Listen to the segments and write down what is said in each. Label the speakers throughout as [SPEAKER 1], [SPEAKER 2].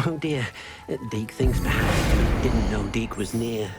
[SPEAKER 1] Oh dear, Deke thinks perhaps he didn't know Deke was near.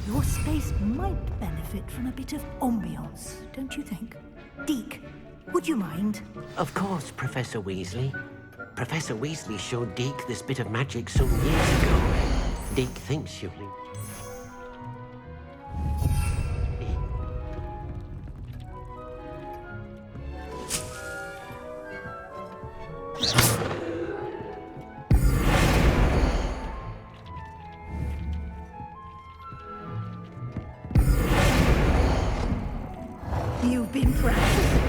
[SPEAKER 2] Your space might benefit from a bit of ambiance, don't you think? Deke, would you mind?
[SPEAKER 1] Of course, Professor Weasley. Professor Weasley showed Deke this bit of magic some years ago. Deke thinks you...
[SPEAKER 2] You've been practicing.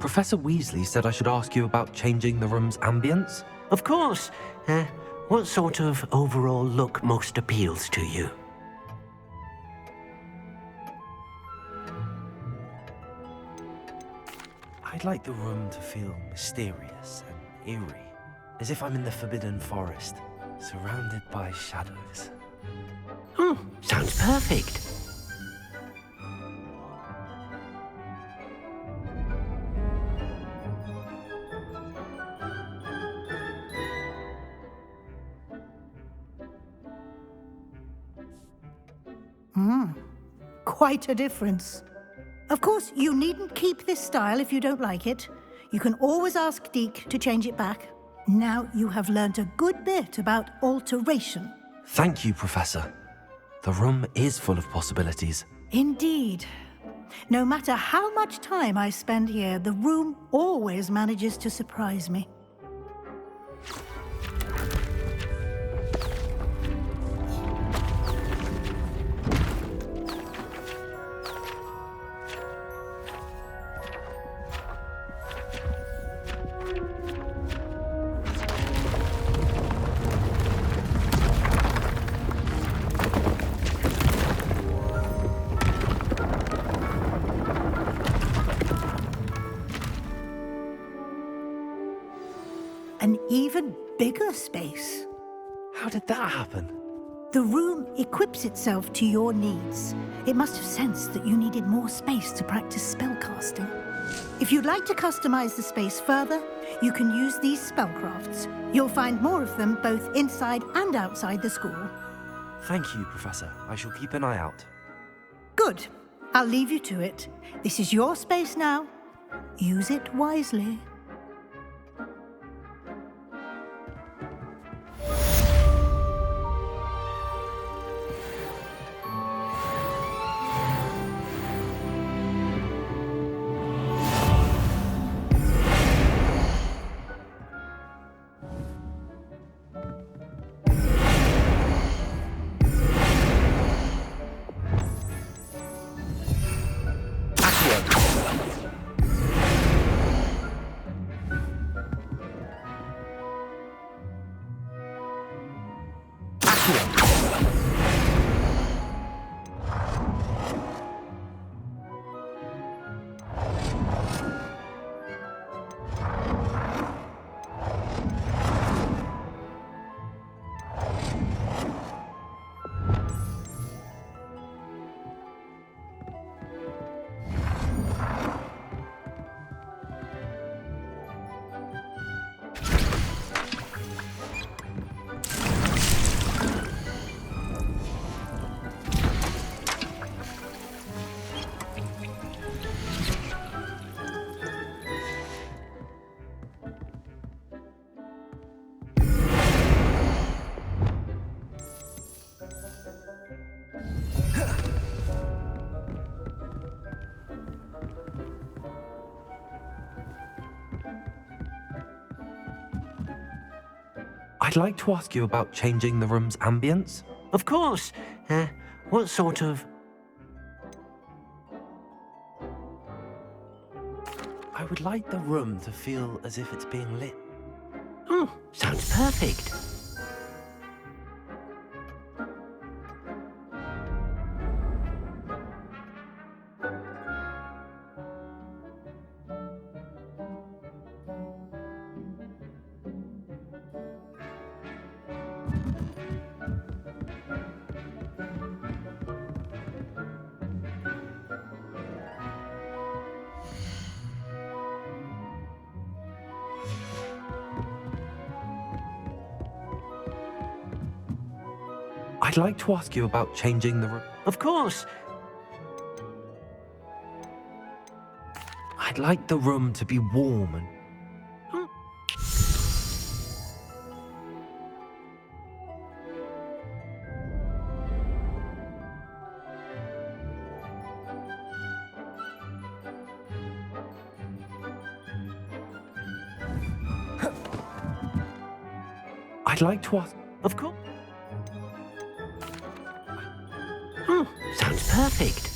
[SPEAKER 3] Professor Weasley said I should ask you about changing the room's ambience.
[SPEAKER 1] Of course. What sort of overall look most appeals to you?
[SPEAKER 3] I'd like the room to feel mysterious and eerie, as if I'm in the Forbidden Forest, surrounded by shadows.
[SPEAKER 1] Oh, sounds perfect.
[SPEAKER 2] Quite a difference. Of course, you needn't keep this style if you don't like it. You can always ask Deke to change it back. Now you have learnt a good bit about alteration.
[SPEAKER 3] Thank you, Professor. The room is full of possibilities.
[SPEAKER 2] Indeed. No matter how much time I spend here, the room always manages to surprise me. An even bigger space.
[SPEAKER 3] How did that happen?
[SPEAKER 2] The room equips itself to your needs. It must have sensed that you needed more space to practice spellcasting. If you'd like to customize the space further, you can use these spellcrafts. You'll find more of them both inside and outside the school.
[SPEAKER 3] Thank you, Professor. I shall keep an eye out.
[SPEAKER 2] Good. I'll leave you to it. This is your space now. Use it wisely.
[SPEAKER 3] I'd like to ask you about changing the room's ambience.
[SPEAKER 1] Of course. What sort of...
[SPEAKER 3] I would like the room to feel as if it's being lit.
[SPEAKER 1] Oh, sounds perfect.
[SPEAKER 3] I'd like to ask you about changing the room.
[SPEAKER 1] Of course.
[SPEAKER 3] I'd like the room to be warm and... I'd like to ask...
[SPEAKER 1] Of course. Oh, sounds perfect.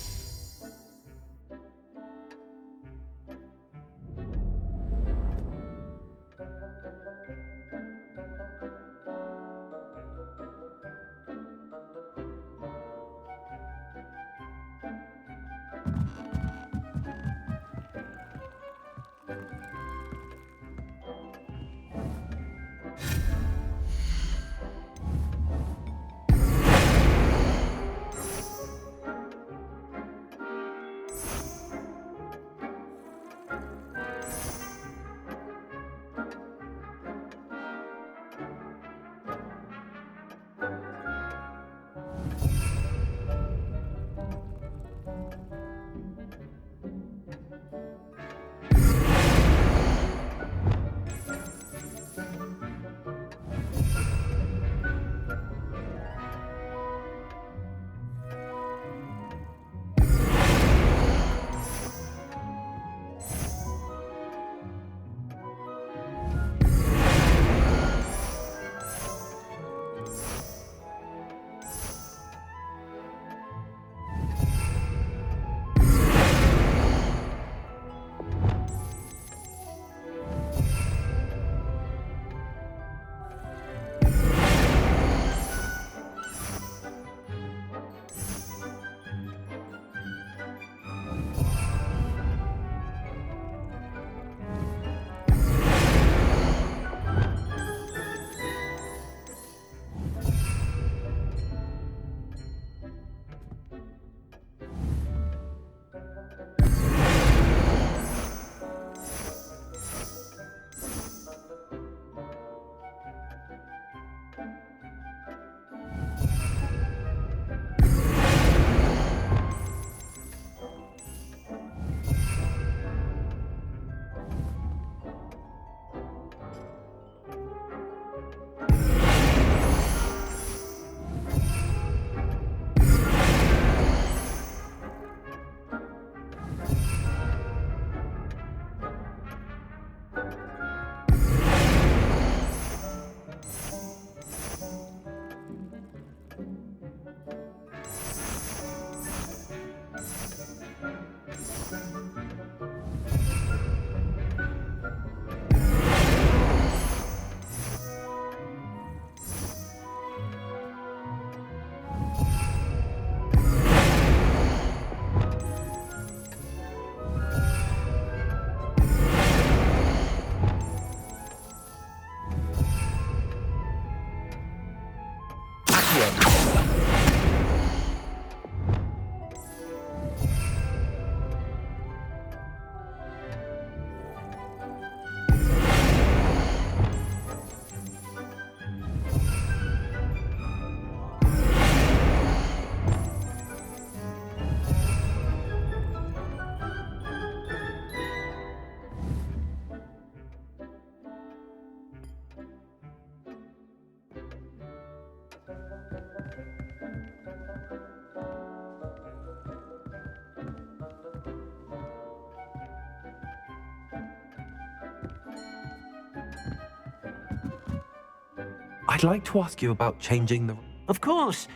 [SPEAKER 3] I'd like to ask you about changing the...
[SPEAKER 1] Of course.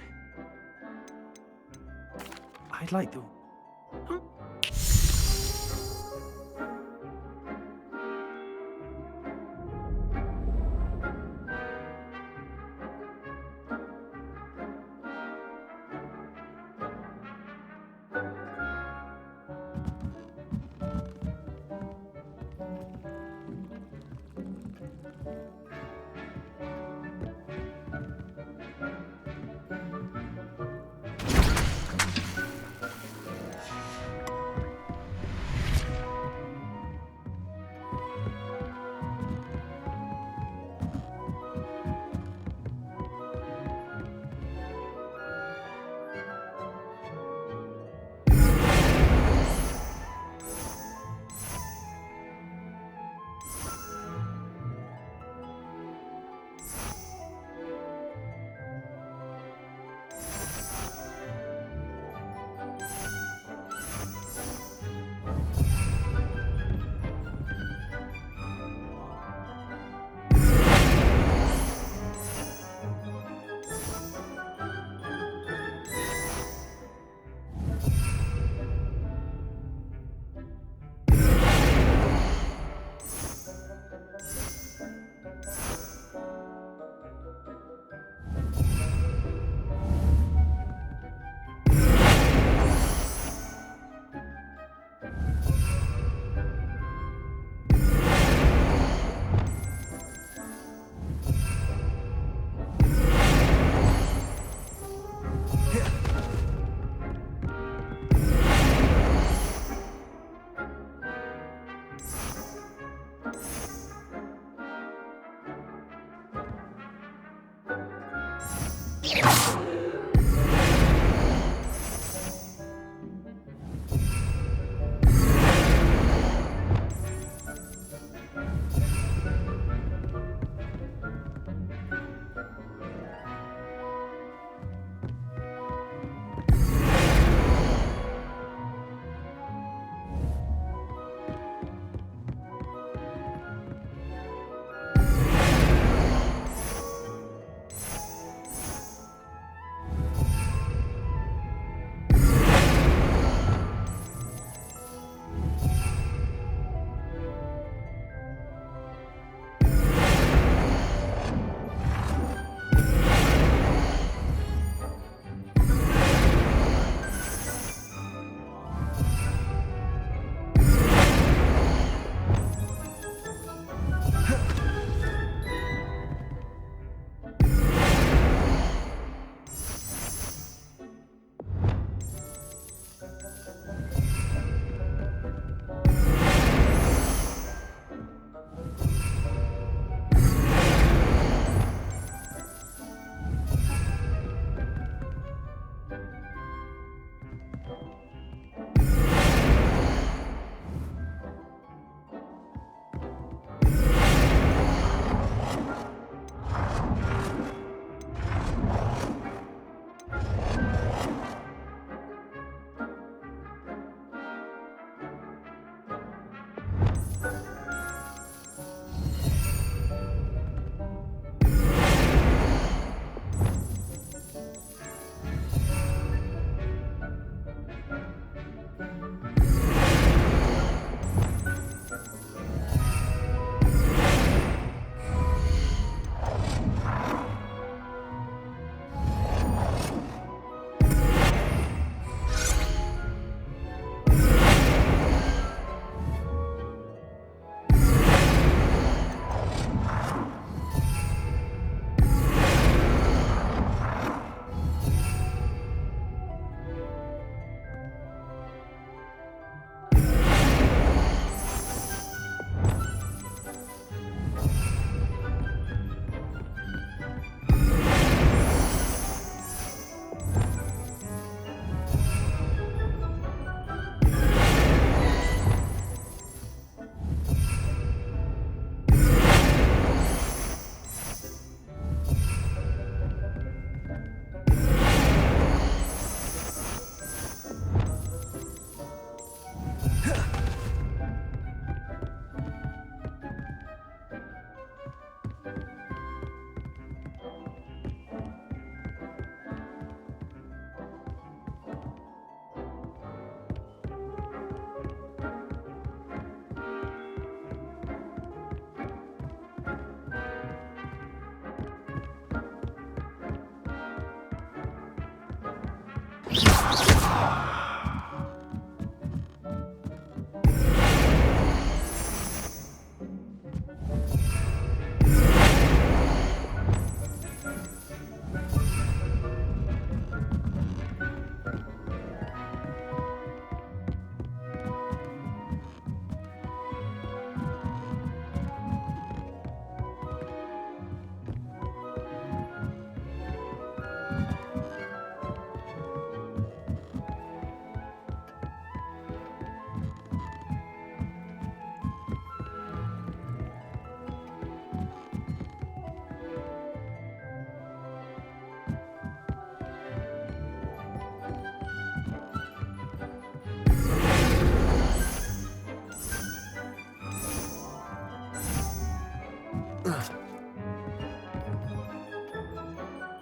[SPEAKER 3] I'd like the...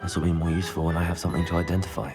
[SPEAKER 3] This will be more useful when I have something to identify.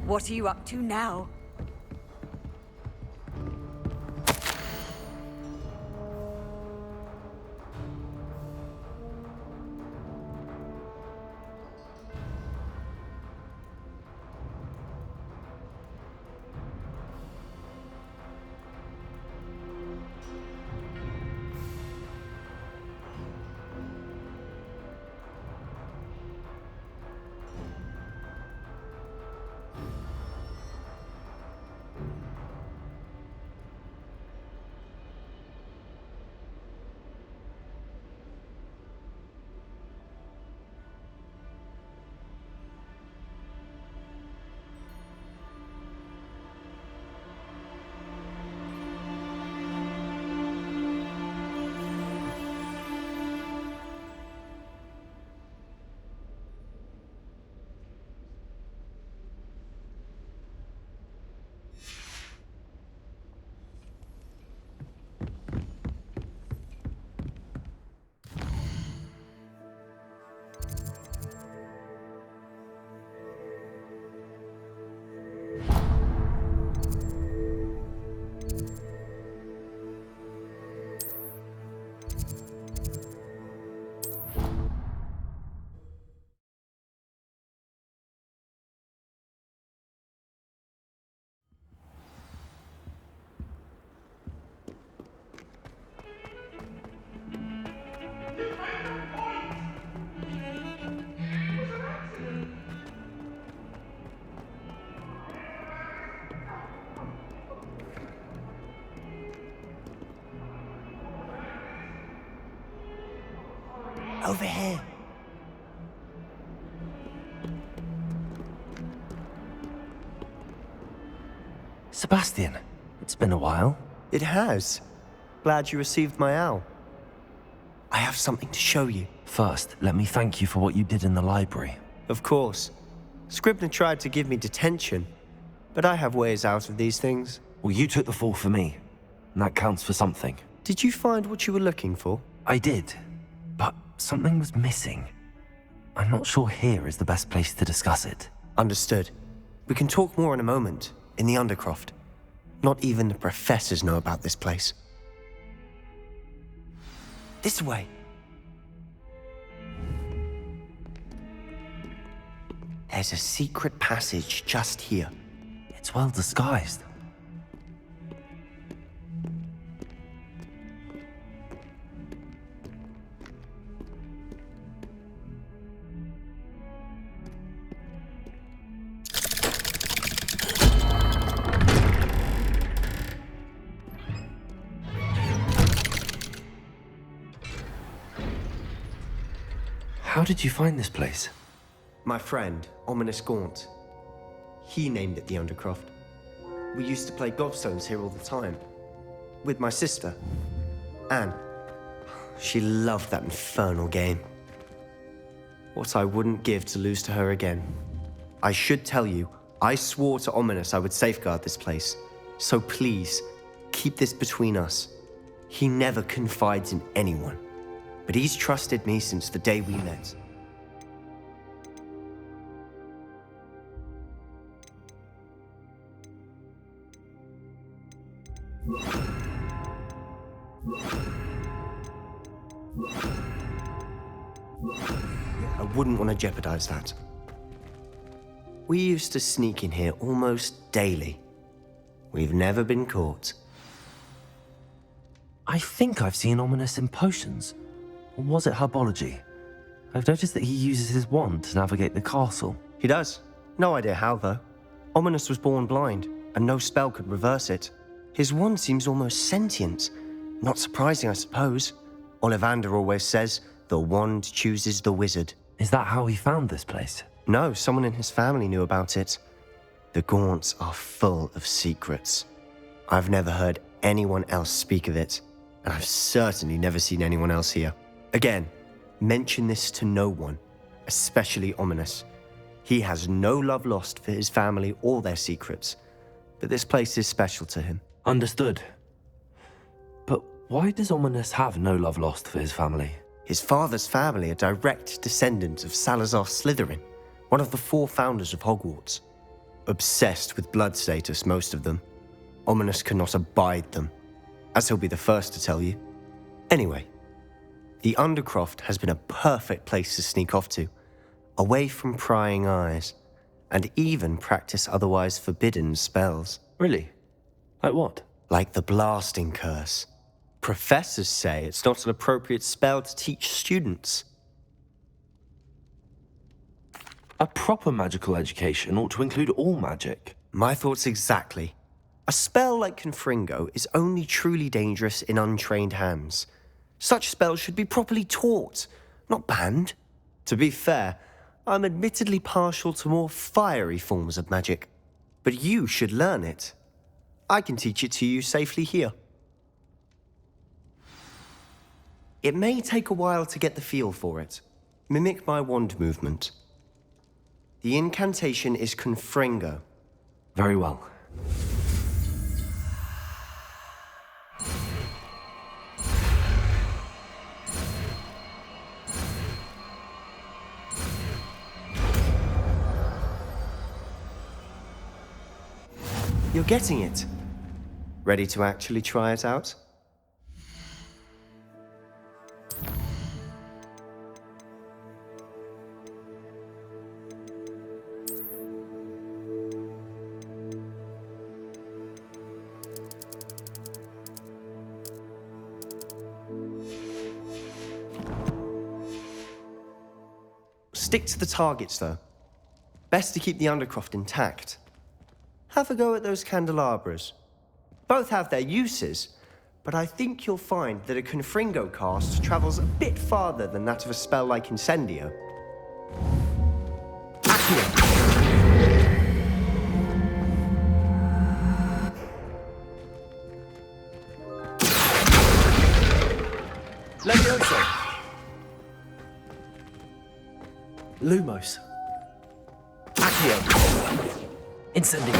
[SPEAKER 4] What are you up to now?
[SPEAKER 3] Over here. Sebastian, it's been a while.
[SPEAKER 5] It has. Glad you received my owl. I have something to show you.
[SPEAKER 3] First, let me thank you for what you did in the library.
[SPEAKER 5] Of course. Scribner tried to give me detention, but I have ways out of these things.
[SPEAKER 3] Well, you took the fall for me, and that counts for something.
[SPEAKER 5] Did you find what you were looking for?
[SPEAKER 3] I did, but something was missing. I'm not sure here is the best place to discuss it.
[SPEAKER 5] Understood. We can talk more in a moment, in the Undercroft. Not even the professors know about this place. This way. There's a secret passage just here.
[SPEAKER 3] It's well disguised. How did you find this place?
[SPEAKER 5] My friend, Ominous Gaunt. He named it the Undercroft. We used to play gobstones here all the time. With my sister, Anne. She loved that infernal game. What I wouldn't give to lose to her again. I should tell you, I swore to Ominous I would safeguard this place. So please, keep this between us. He never confides in anyone. But he's trusted me since the day we met. I wouldn't want to jeopardize that. We used to sneak in here almost daily. We've never been caught.
[SPEAKER 3] I think I've seen Ominous in potions. Or was it herbology? I've noticed that he uses his wand to navigate the castle.
[SPEAKER 5] He does. No idea how, though. Ominous was born blind, and no spell could reverse it. His wand seems almost sentient. Not surprising, I suppose. Ollivander always says, the wand chooses the wizard.
[SPEAKER 3] Is that how he found this place?
[SPEAKER 5] No, someone in his family knew about it. The Gaunts are full of secrets. I've never heard anyone else speak of it, and I've certainly never seen anyone else here. Again, mention this to no one, especially Ominous. He has no love lost for his family or their secrets, but this place is special to him.
[SPEAKER 3] Understood. But why does Ominous have no love lost for his family?
[SPEAKER 5] His father's family are direct descendants of Salazar Slytherin, one of the 4 founders of Hogwarts. Obsessed with blood status, most of them. Ominous cannot abide them, as he'll be the first to tell you. Anyway, the Undercroft has been a perfect place to sneak off to, away from prying eyes, and even practice otherwise forbidden spells.
[SPEAKER 3] Really? Like what?
[SPEAKER 5] Like the blasting curse. Professors say it's not an appropriate spell to teach students.
[SPEAKER 3] A proper magical education ought to include all magic.
[SPEAKER 5] My thoughts exactly. A spell like Confringo is only truly dangerous in untrained hands. Such spells should be properly taught, not banned. To be fair, I'm admittedly partial to more fiery forms of magic. But you should learn it. I can teach it to you safely here. It may take a while to get the feel for it. Mimic my wand movement. The incantation is Confringo.
[SPEAKER 3] Very well.
[SPEAKER 5] You're getting it. Ready to actually try it out? Stick to the targets, though. Best to keep the Undercroft intact. Have a go at those candelabras. Both have their uses, but I think you'll find that a Confringo cast travels a bit farther than that of a spell like Incendio. Accio! Levioso!
[SPEAKER 3] Lumos.
[SPEAKER 5] Accio!
[SPEAKER 3] Incendio.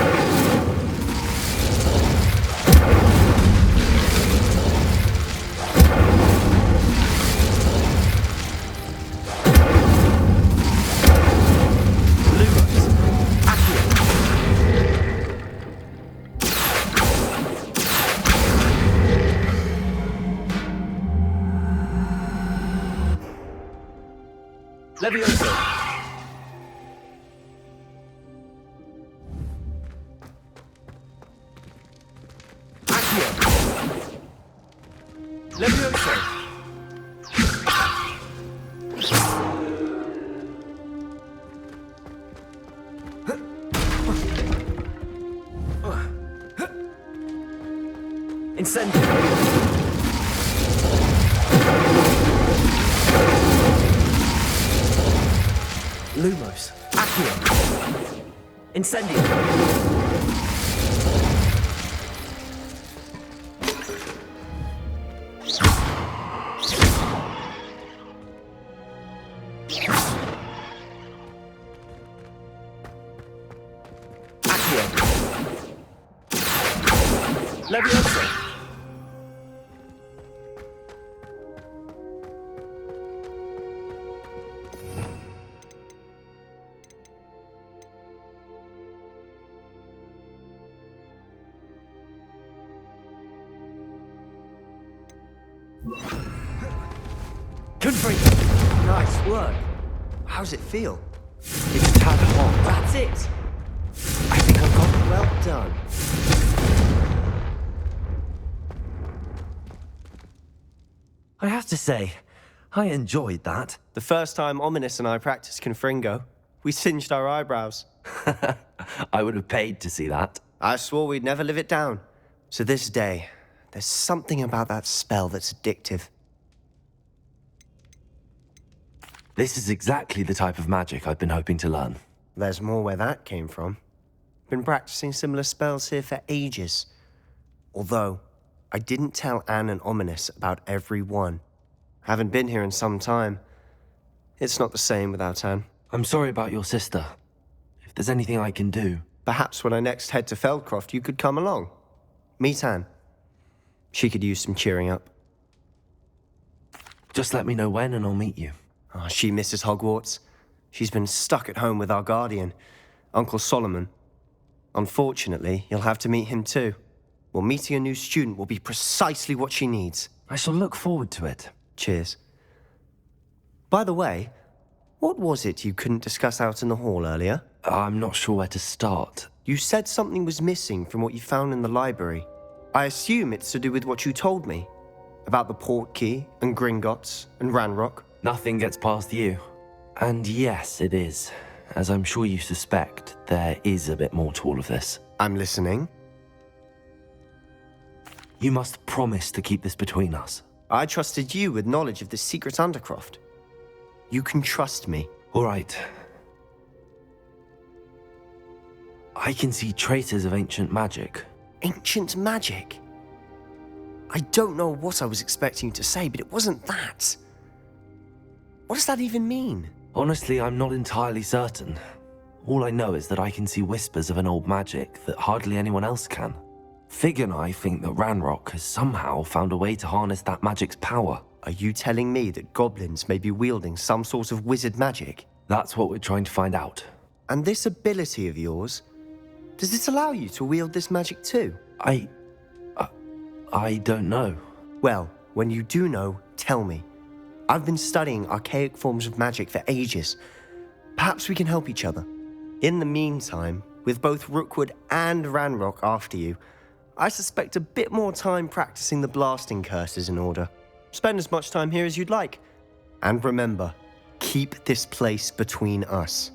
[SPEAKER 5] Levioso! Accio! Levioso!
[SPEAKER 3] Incendio. Lumos.
[SPEAKER 5] Accio!
[SPEAKER 3] Incendio.
[SPEAKER 5] Levioso!
[SPEAKER 3] Confringo.
[SPEAKER 5] Nice work. How's it feel?
[SPEAKER 3] It's a tad hot.
[SPEAKER 5] That's it!
[SPEAKER 3] I think I've got it.
[SPEAKER 5] Well done.
[SPEAKER 3] have to say, I enjoyed that.
[SPEAKER 5] The first time Ominous and I practiced Confringo, we singed our eyebrows.
[SPEAKER 3] I would have paid to see that.
[SPEAKER 5] I swore we'd never live it down. So this day, there's something about that spell that's addictive.
[SPEAKER 3] This is exactly the type of magic I've been hoping to learn.
[SPEAKER 5] There's more where that came from. Been practicing similar spells here for ages. Although, I didn't tell Anne and Ominous about every one. Haven't been here in some time. It's not the same without Anne.
[SPEAKER 3] I'm sorry about your sister. If there's anything I can do...
[SPEAKER 5] Perhaps when I next head to Feldcroft, you could come along. Meet Anne. She could use some cheering up.
[SPEAKER 3] Just let me know when and I'll meet you.
[SPEAKER 5] Oh, she misses Hogwarts. She's been stuck at home with our guardian, Uncle Solomon. Unfortunately, you'll have to meet him too. Well, meeting a new student will be precisely what she needs.
[SPEAKER 3] I shall look forward to it.
[SPEAKER 5] Cheers. By the way, what was it you couldn't discuss out in the hall earlier?
[SPEAKER 3] I'm not sure where to start.
[SPEAKER 5] You said something was missing from what you found in the library. I assume it's to do with what you told me. About the Portkey and Gringotts and Ranrock.
[SPEAKER 3] Nothing gets past you. And yes, it is. As I'm sure you suspect, there is a bit more to all of this.
[SPEAKER 5] I'm listening.
[SPEAKER 3] You must promise to keep this between us.
[SPEAKER 5] I trusted you with knowledge of the secret Undercroft. You can trust me.
[SPEAKER 3] All right. I can see traces of ancient magic.
[SPEAKER 5] Ancient magic? I don't know what I was expecting you to say, but it wasn't that. What does that even mean?
[SPEAKER 3] Honestly, I'm not entirely certain. All I know is that I can see whispers of an old magic that hardly anyone else can. Fig and I think that Ranrock has somehow found a way to harness that magic's power.
[SPEAKER 5] Are you telling me that goblins may be wielding some sort of wizard magic?
[SPEAKER 3] That's what we're trying to find out.
[SPEAKER 5] And this ability of yours, does it allow you to wield this magic too?
[SPEAKER 3] I don't know.
[SPEAKER 5] Well, when you do know, tell me. I've been studying archaic forms of magic for ages. Perhaps we can help each other. In the meantime, with both Rookwood and Ranrock after you, I suspect a bit more time practicing the blasting curse is in order. Spend as much time here as you'd like. And remember, keep this place between us.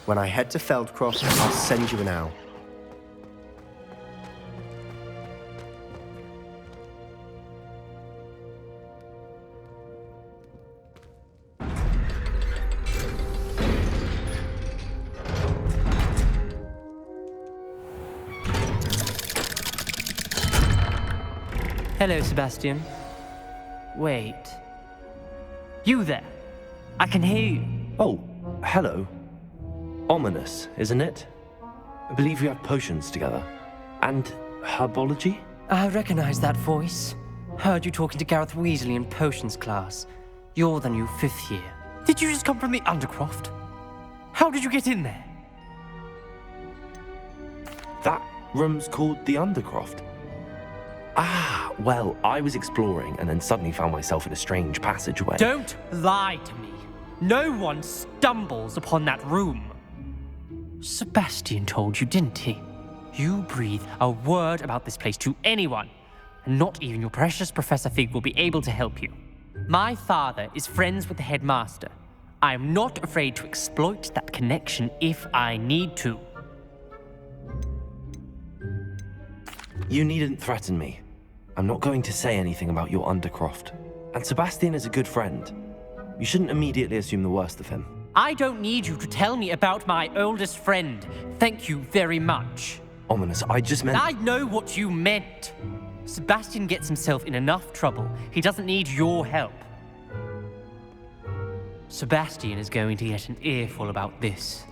[SPEAKER 5] When I head to Feldcroft, I'll send you an owl.
[SPEAKER 6] Hello, Sebastian. Wait. You there? I can hear you.
[SPEAKER 3] Oh, hello. Ominous, isn't it? I believe we have potions together. And herbology?
[SPEAKER 6] I recognize that voice. Heard you talking to Gareth Weasley in potions class. You're the new 5th year. Did you just come from the Undercroft? How did you get in there?
[SPEAKER 3] That room's called the Undercroft. Ah, well, I was exploring and then suddenly found myself in a strange passageway.
[SPEAKER 6] Don't lie to me. No one stumbles upon that room. Sebastian told you, didn't he? You breathe a word about this place to anyone, and not even your precious Professor Fig will be able to help you. My father is friends with the headmaster. I am not afraid to exploit that connection if I need to.
[SPEAKER 3] You needn't threaten me. I'm not going to say anything about your Undercroft. And Sebastian is a good friend. You shouldn't immediately assume the worst of him.
[SPEAKER 6] I don't need you to tell me about my oldest friend. Thank you very much.
[SPEAKER 3] Ominous, I just meant...
[SPEAKER 6] I know what you meant. Sebastian gets himself in enough trouble. He doesn't need your help. Sebastian is going to get an earful about this.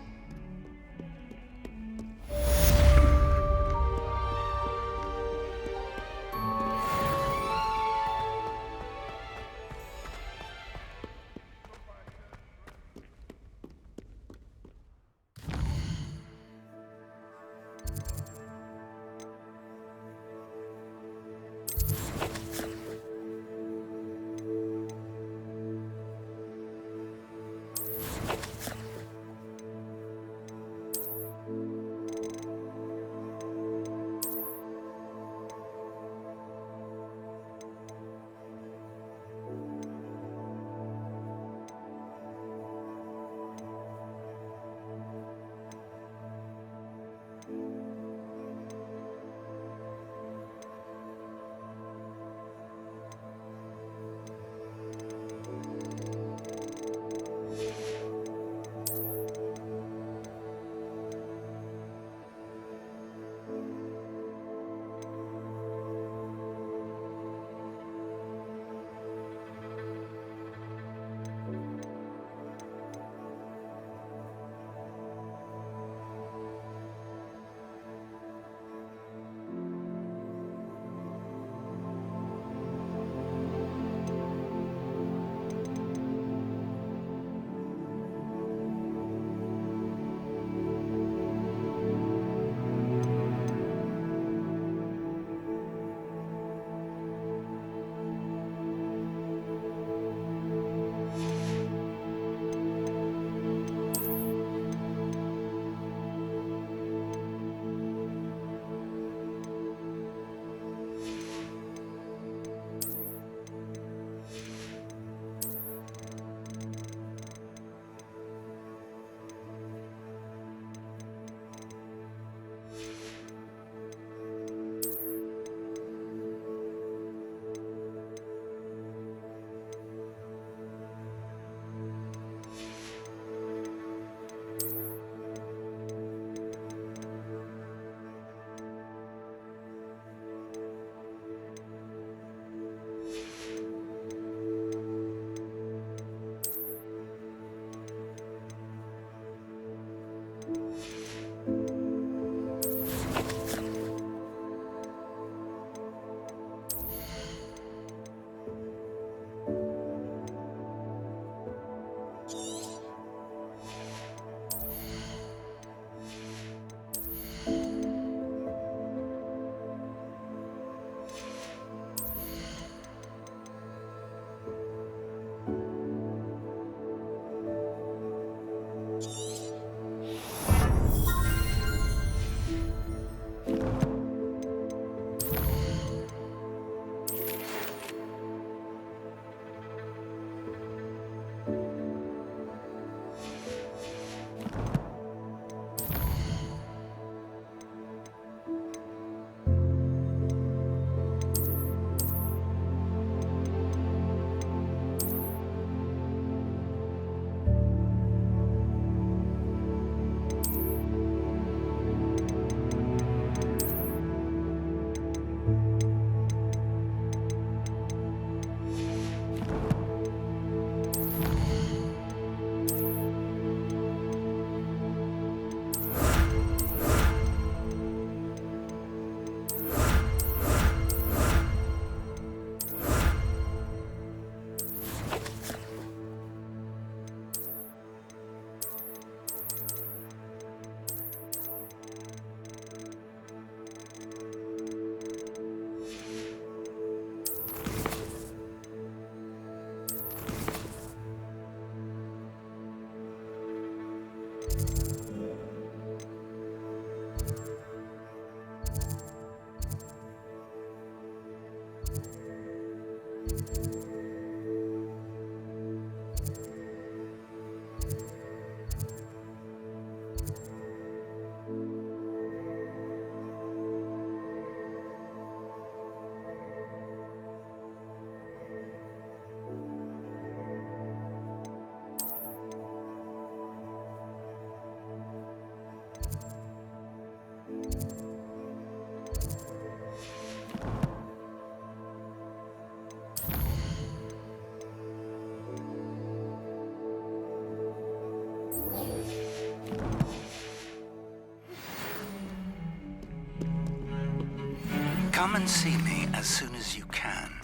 [SPEAKER 7] Come and see me as soon as you can.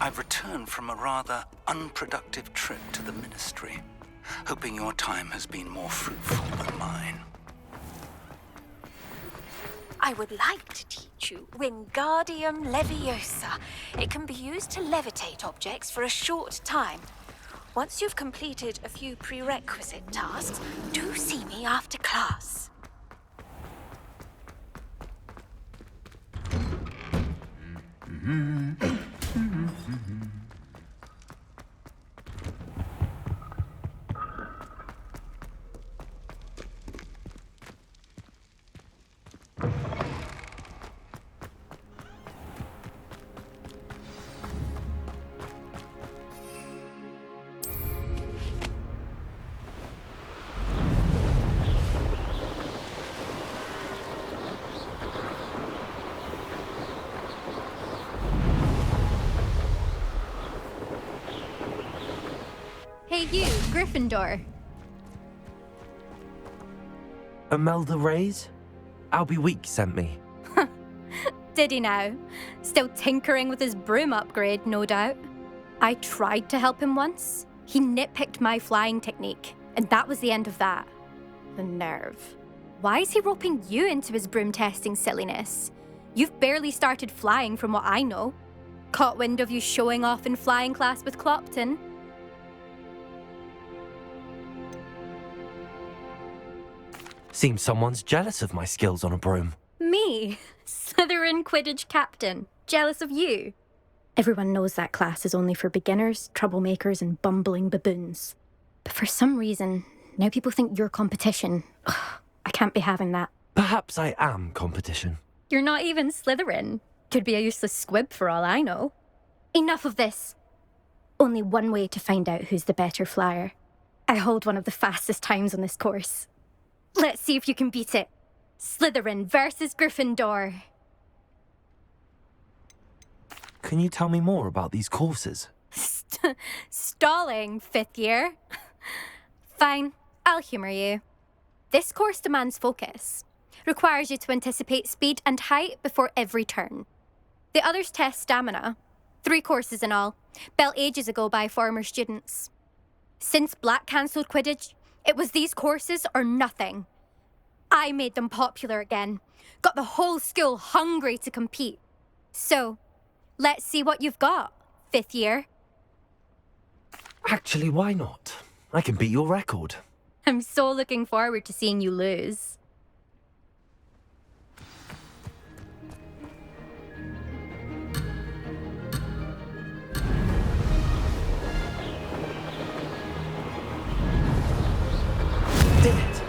[SPEAKER 7] I've returned from a rather unproductive trip to the Ministry, hoping your time has been more fruitful than mine.
[SPEAKER 8] I would like to teach you Wingardium Leviosa. It can be used to levitate objects for a short time. Once you've completed a few prerequisite tasks, do see me after class.
[SPEAKER 9] Hey you, Gryffindor.
[SPEAKER 3] Imelda Reyes? Albie Week sent me.
[SPEAKER 9] Did he now? Still tinkering with his broom upgrade, no doubt. I tried to help him once. He nitpicked my flying technique, and that was the end of that. The nerve. Why is he roping you into his broom testing silliness? You've barely started flying from what I know. Caught wind of you showing off in flying class with Clopton.
[SPEAKER 3] Seems someone's jealous of my skills on a broom.
[SPEAKER 9] Me? Slytherin Quidditch captain. Jealous of you? Everyone knows that class is only for beginners, troublemakers, and bumbling baboons. But for some reason, now people think you're competition. Ugh, I can't be having that.
[SPEAKER 3] Perhaps I am competition.
[SPEAKER 9] You're not even Slytherin. Could be a useless squib for all I know. Enough of this. Only one way to find out who's the better flyer. I hold one of the fastest times on this course. Let's see if you can beat it. Slytherin versus Gryffindor.
[SPEAKER 3] Can you tell me more about these courses?
[SPEAKER 9] Stalling, fifth year. Fine, I'll humour you. This course demands focus. Requires you to anticipate speed and height before every turn. The others test stamina. 3 courses in all, built ages ago by former students. Since Black cancelled Quidditch, it was these courses or nothing. I made them popular again. Got the whole school hungry to compete. So, let's see what you've got, fifth year.
[SPEAKER 3] Actually, why not? I can beat your record.
[SPEAKER 9] I'm so looking forward to seeing you lose.
[SPEAKER 3] Did it!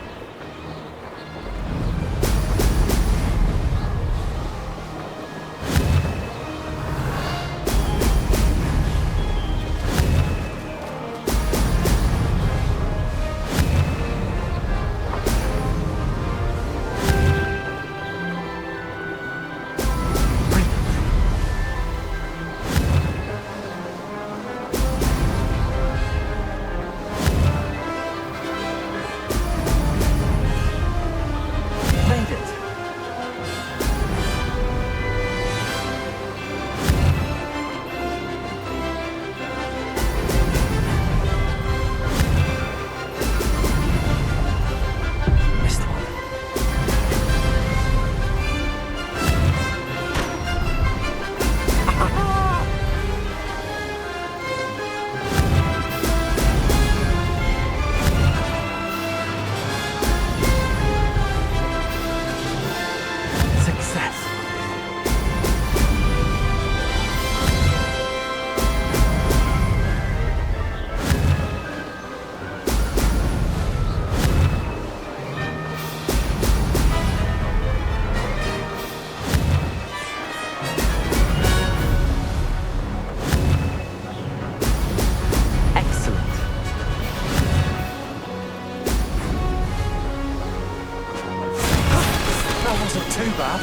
[SPEAKER 3] Too bad.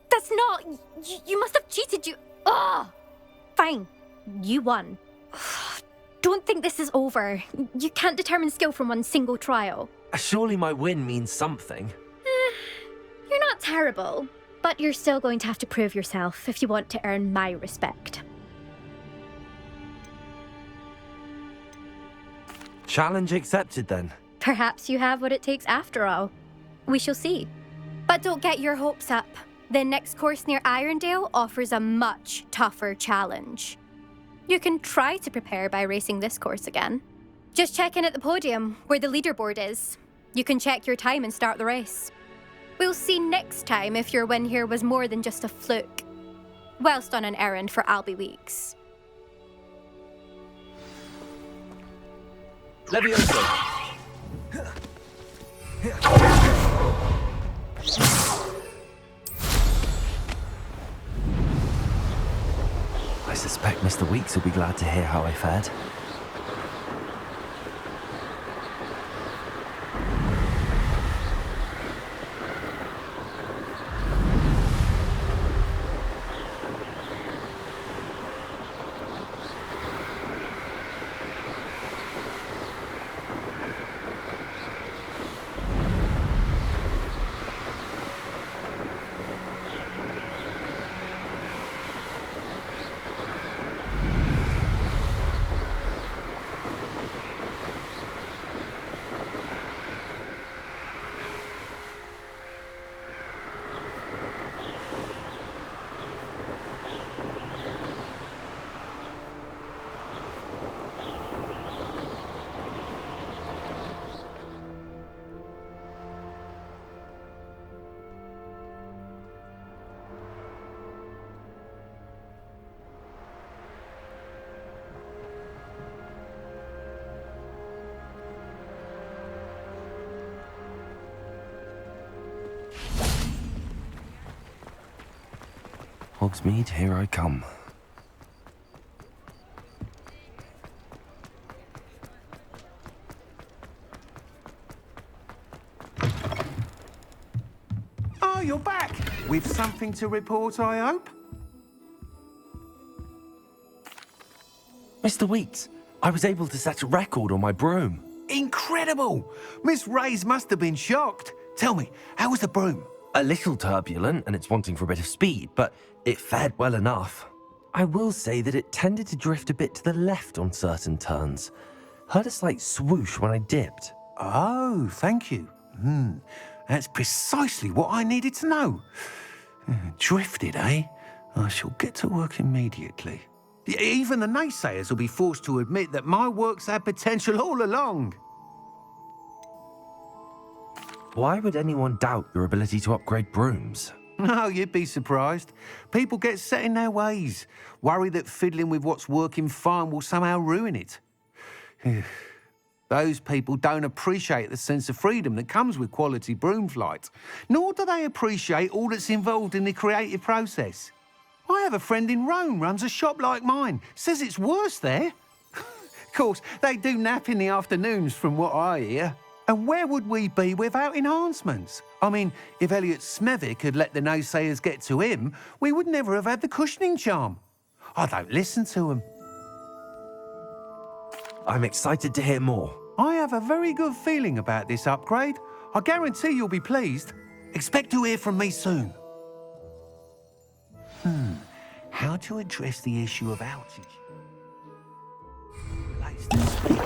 [SPEAKER 9] That's not... You must have cheated, you... Ugh! Fine. You won. don't think this is over. You can't determine skill from one single trial.
[SPEAKER 3] Surely my win means something.
[SPEAKER 9] You're not terrible, but you're still going to have to prove yourself if you want to earn my respect.
[SPEAKER 3] Challenge accepted then.
[SPEAKER 9] Perhaps you have what it takes after all. We shall see. But don't get your hopes up. The next course near Irondale offers a much tougher challenge. You can try to prepare by racing this course again. Just check in at the podium, where the leaderboard is. You can check your time and start the race. We'll see next time if your win here was more than just a fluke. Whilst on an errand for Albie Weeks.
[SPEAKER 3] Levioso! I suspect Mr. Weeks will be glad to hear how I fared. Hogsmeade, here I come.
[SPEAKER 10] Oh, you're back! With something to report, I hope?
[SPEAKER 3] Mr. Weeks, I was able to set a record on my broom.
[SPEAKER 10] Incredible! Miss Reyes must have been shocked. Tell me, how was the broom?
[SPEAKER 3] A little turbulent, and it's wanting for a bit of speed, but it fared well enough. I will say that it tended to drift a bit to the left on certain turns. Heard a slight swoosh when I dipped.
[SPEAKER 10] Oh, thank you. That's precisely what I needed to know. Drifted, eh? I shall get to work immediately. Even the naysayers will be forced to admit that my work's had potential all along.
[SPEAKER 3] Why would anyone doubt your ability to upgrade brooms?
[SPEAKER 10] No, you'd be surprised. People get set in their ways, worry that fiddling with what's working fine will somehow ruin it. Those people don't appreciate the sense of freedom that comes with quality broom flight, nor do they appreciate all that's involved in the creative process. I have a friend in Rome runs a shop like mine, says it's worse there. Of course, they do nap in the afternoons from what I hear. And where would we be without enhancements? I mean, if Elliot Smethwick had let the naysayers get to him, we would never have had the cushioning charm. I don't listen to them.
[SPEAKER 3] I'm excited to hear more.
[SPEAKER 10] I have a very good feeling about this upgrade. I guarantee you'll be pleased. Expect to hear from me soon. How to address the issue of outage? Place to speak.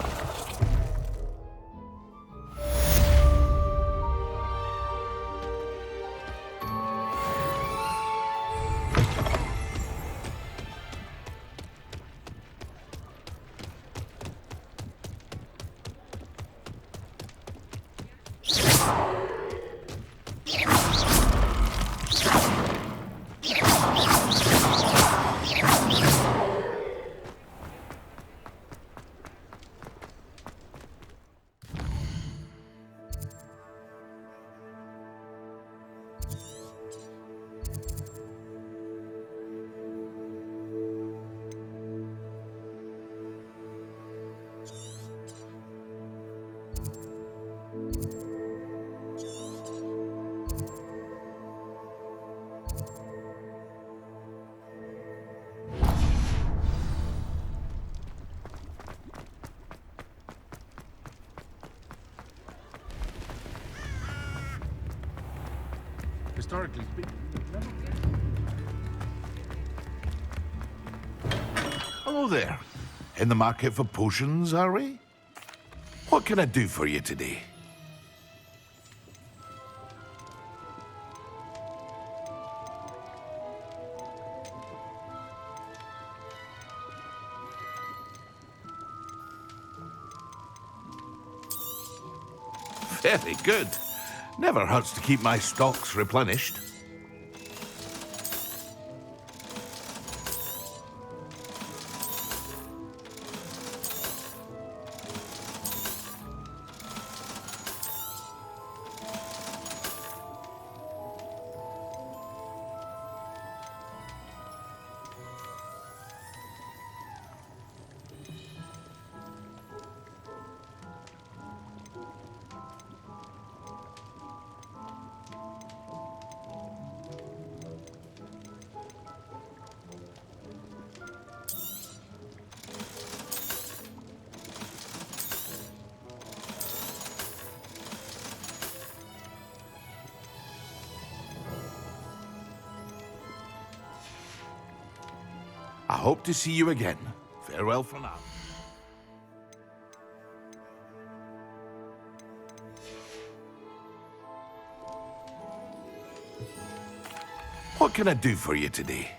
[SPEAKER 11] historically speaking.
[SPEAKER 12] Hello there. In the market for potions, are we? What can I do for you today? Very good. Never hurts to keep my stocks replenished. I hope to see you again. Farewell for now. What can I do for you today?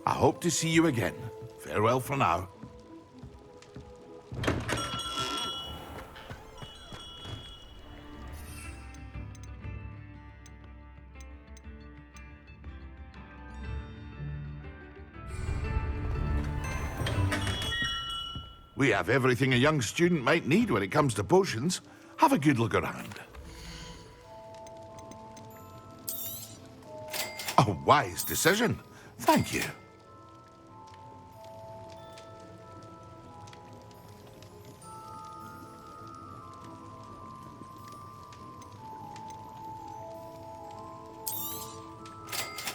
[SPEAKER 12] I hope to see you again. Farewell for now. We have everything a young student might need when it comes to potions. Have a good look around. A wise decision. Thank you.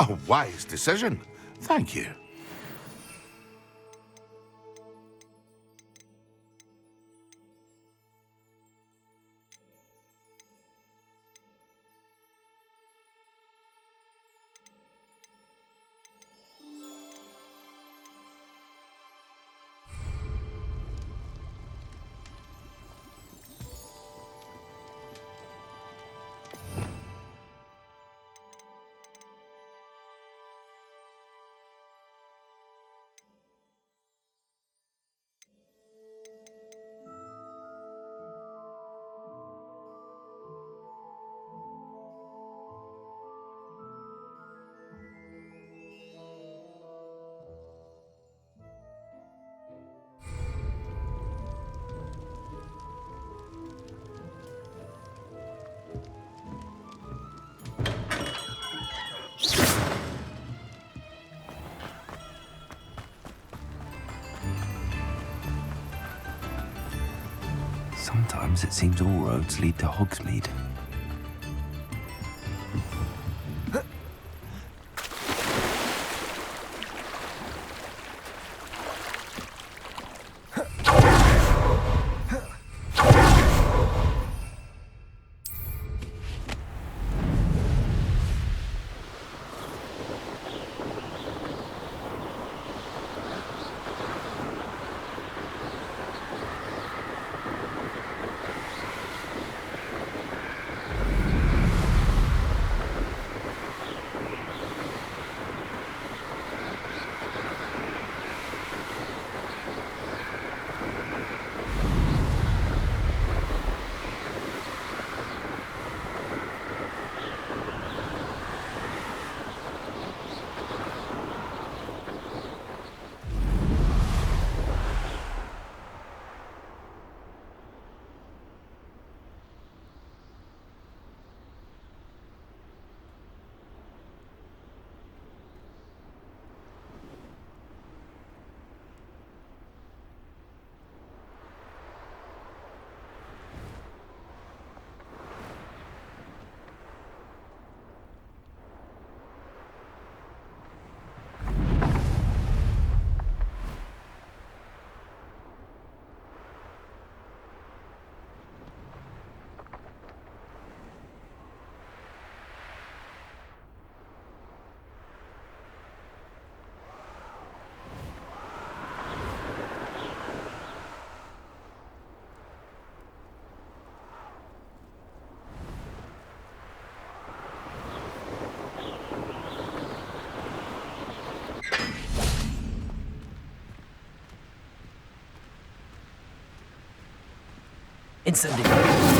[SPEAKER 12] A wise decision. Thank you.
[SPEAKER 3] Sometimes it seems all roads lead to Hogsmeade.
[SPEAKER 11] Incendiary.